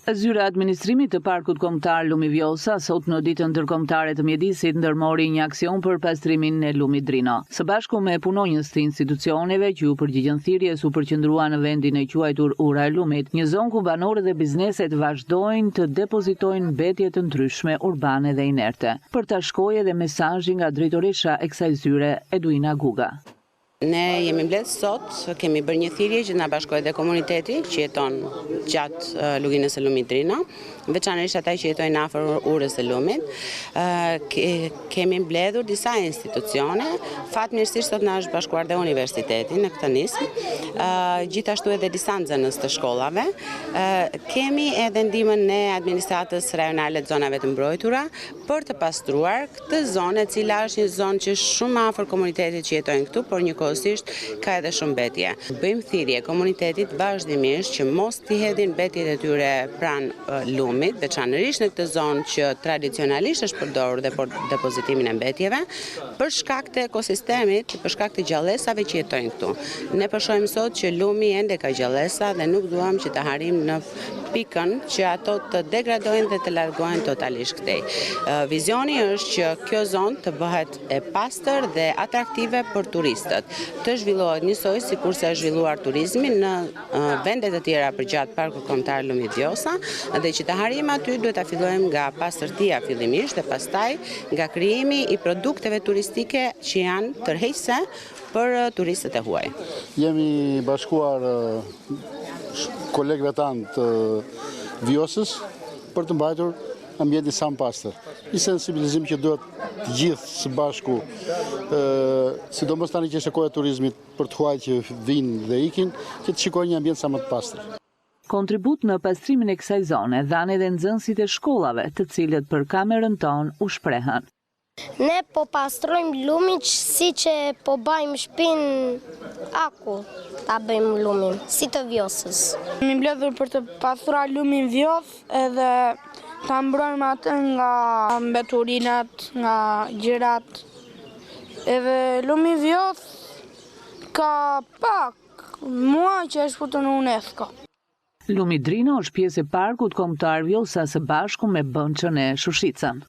Zyra e administrimit të parkut kombëtar Lumi Vjosa sot në ditën ndërkombëtare të mjedisit ndërmori një aksion për pastrimin e lumit Drino. Së bashku me punonjës të institucioneve që u përgjigjen thirrjes u përqendrua në vendin e quajtur Ura e Lumit, një zonë ku banorët dhe bizneset vazhdojnë të depozitojnë mbetje të ndryshme urbane dhe inerte. Për ta shkojë edhe mesazhi nga drejtoresha e kësaj zyre, Eduina Guga. Ne jemi mbledh sot, kemi bërë një thirrje që na bashkoi dhe komuniteti që jeton gjatë luginës së lumit Drino, veçanërisht ata që jetojnë afër urës së lumit. Kemi mbledhur disa institucione, fatmirësisht sot na është bashkuar dhe universiteti në këtë nismë, gjithashtu edhe disa nxënës të shkollave. Kemi edhe ndihmën e administratës rajonale të zonave të mbrojtura për të pastruar këtë zonë, e cila është një zonë që shumë afër komunitetit që jetojnë këtu, por njëkohësisht ka edhe shumë mbetje. Bëjmë thirrje komunitetit vazhdimisht që mos t'i hedhin mbetjet e tyre pranë lumit, veçanërisht në këtë zonë që tradicionalisht është përdorur dhe për depozitimin e mbetjeve, për shkak të ekosistemit, për shkak të gjallësave që jetojnë këtu. Ne po shohim sot që lumi ende ka gjallësa dhe nuk duam që të harim në pikën që ato të degradojnë dhe të largohen totalisht këtej. Vizioni është që kjo zonë të bëhet e pastër dhe atraktive për turistët, të zhvillohet njësoj sikur se është zhvilluar turizmi në vendet e tjera përgjatë parkut kombëtar Lumi Vjosa, dhe që të harim aty duhet ta fillojmë nga pastërtia fillimisht dhe pastaj nga krijimi i produkteve turistike që janë tërheqëse për turistët e huaj. Jemi bashkuar kolegëve tanë të Vjosës për të mbajtur ambientin sa më pastër. Një sensibilizim që duhet të gjithë së bashku, sidomos tani që është koha e turizmit për të huaj që vinë dhe ikin, që të shikojnë një ambient sa më të pastër. Kontribut në pastrimin e kësaj zone dhanë edhe nxënësit e shkollave, të cilët për kamerën tonë u shprehën. Ne po pastrojmë lumin si që po bajmë shpinë aku, ta bëjmë lumin, si të Vjosës. Mi mbledhur për të pastruar lumin Vjosë edhe ta mbrojmë atë nga mbeturinat, nga gjirat. Edhe lumi Vjosë ka pak muaj që është futur në UNESCO. Lumi Drino është pjesë e parkut kombëtar Vjosa së bashku me Bënçën e Shushicën.